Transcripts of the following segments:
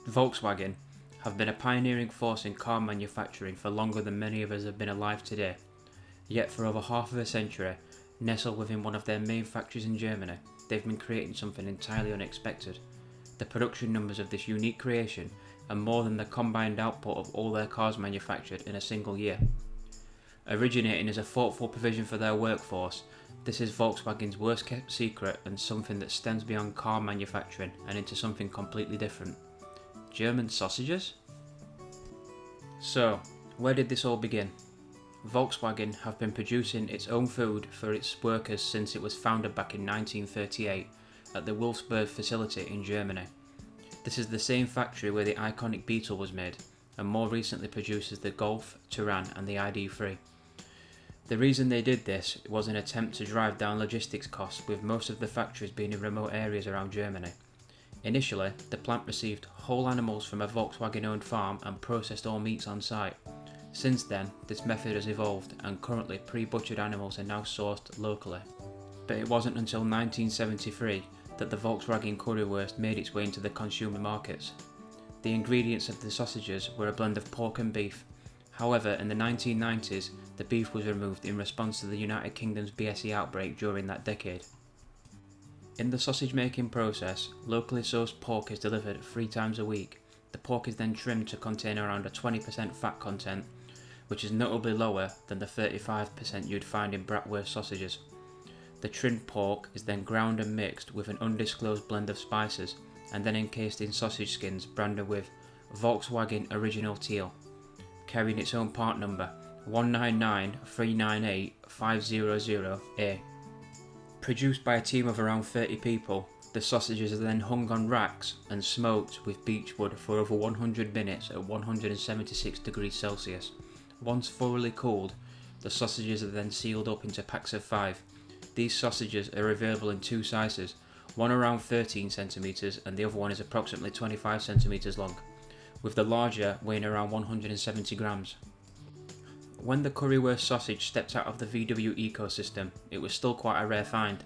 Volkswagen have been a pioneering force in car manufacturing for longer than many of us have been alive today. Yet for over half of a century, nestled within one of their main factories in Germany, they've been creating something entirely unexpected. The production numbers of this unique creation are more than the combined output of all their cars manufactured in a single year. Originating as a thoughtful provision for their workforce, this is Volkswagen's worst kept secret and something that stems beyond car manufacturing and into something completely different. German sausages? So, where did this all begin? Volkswagen have been producing its own food for its workers since it was founded back in 1938 at the Wolfsburg facility in Germany. This is the same factory where the iconic Beetle was made, and more recently produces the Golf, Touran and the ID.3. The reason they did this was an attempt to drive down logistics costs, with most of the factories being in remote areas around Germany. Initially, the plant received whole animals from a Volkswagen-owned farm and processed all meats on site. Since then, this method has evolved and currently pre-butchered animals are now sourced locally. But it wasn't until 1973 that the Volkswagen currywurst made its way into the consumer markets. The ingredients of the sausages were a blend of pork and beef. However, in the 1990s, the beef was removed in response to the United Kingdom's BSE outbreak during that decade. In the sausage making process, locally sourced pork is delivered 3 times a week. The pork is then trimmed to contain around a 20% fat content, which is notably lower than the 35% you'd find in bratwurst sausages. The trimmed pork is then ground and mixed with an undisclosed blend of spices and then encased in sausage skins branded with Volkswagen Original Teal, carrying its own part number 199398500A. Produced by a team of around 30 people, the sausages are then hung on racks and smoked with beechwood for over 100 minutes at 176 degrees Celsius. Once thoroughly cooled, the sausages are then sealed up into packs of 5. These sausages are available in 2 sizes, one around 13 cm and the other one is approximately 25 cm long, with the larger weighing around 170 grams. When the currywurst sausage stepped out of the VW ecosystem, it was still quite a rare find.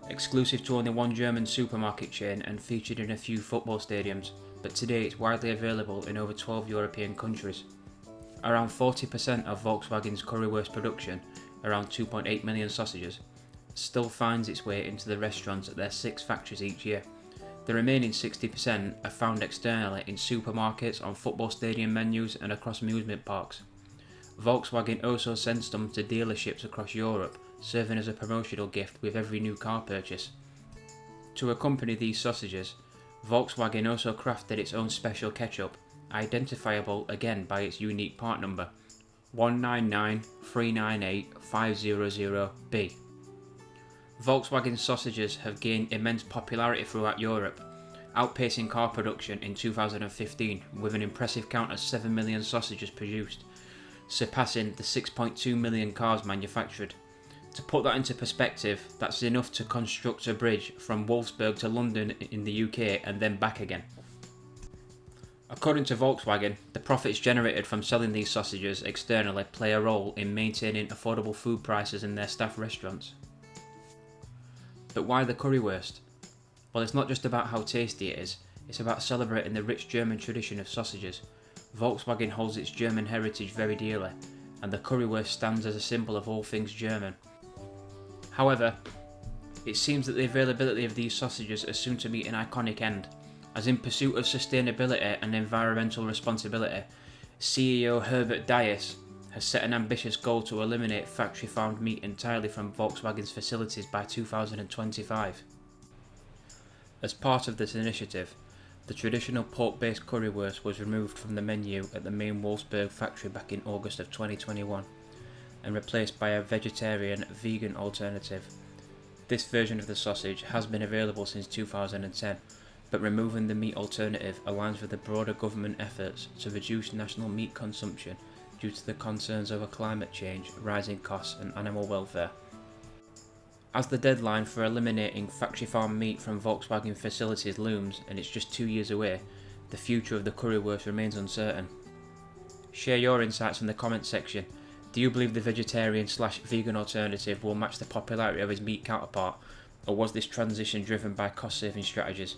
Exclusive to only one German supermarket chain and featured in a few football stadiums, but today it's widely available in over 12 European countries. Around 40% of Volkswagen's currywurst production, around 2.8 million sausages, still finds its way into the restaurants at their 6 factories each year. The remaining 60% are found externally in supermarkets, on football stadium menus and across amusement parks. Volkswagen also sends them to dealerships across Europe, serving as a promotional gift with every new car purchase. To accompany these sausages, Volkswagen also crafted its own special ketchup, identifiable again by its unique part number 199398500B. Volkswagen sausages have gained immense popularity throughout Europe, outpacing car production in 2015 with an impressive count of 7 million sausages produced, surpassing the 6.2 million cars manufactured. To put that into perspective, that's enough to construct a bridge from Wolfsburg to London in the UK and then back again. According to Volkswagen, the profits generated from selling these sausages externally play a role in maintaining affordable food prices in their staff restaurants. But why the currywurst? Well, it's not just about how tasty it is, it's about celebrating the rich German tradition of sausages. Volkswagen holds its German heritage very dearly, and the currywurst stands as a symbol of all things German. However, it seems that the availability of these sausages is soon to meet an iconic end, as in pursuit of sustainability and environmental responsibility, CEO Herbert Diess has set an ambitious goal to eliminate factory-farmed meat entirely from Volkswagen's facilities by 2025. As part of this initiative, the traditional pork-based currywurst was removed from the menu at the main Wolfsburg factory back in August of 2021 and replaced by a vegetarian, vegan alternative. This version of the sausage has been available since 2010, but removing the meat alternative aligns with the broader government efforts to reduce national meat consumption due to the concerns over climate change, rising costs and animal welfare. As the deadline for eliminating factory-farmed meat from Volkswagen facilities looms and it's just 2 years away, the future of the currywurst remains uncertain. Share your insights in the comments section. Do you believe the vegetarian/vegan alternative will match the popularity of its meat counterpart, or was this transition driven by cost-saving strategies?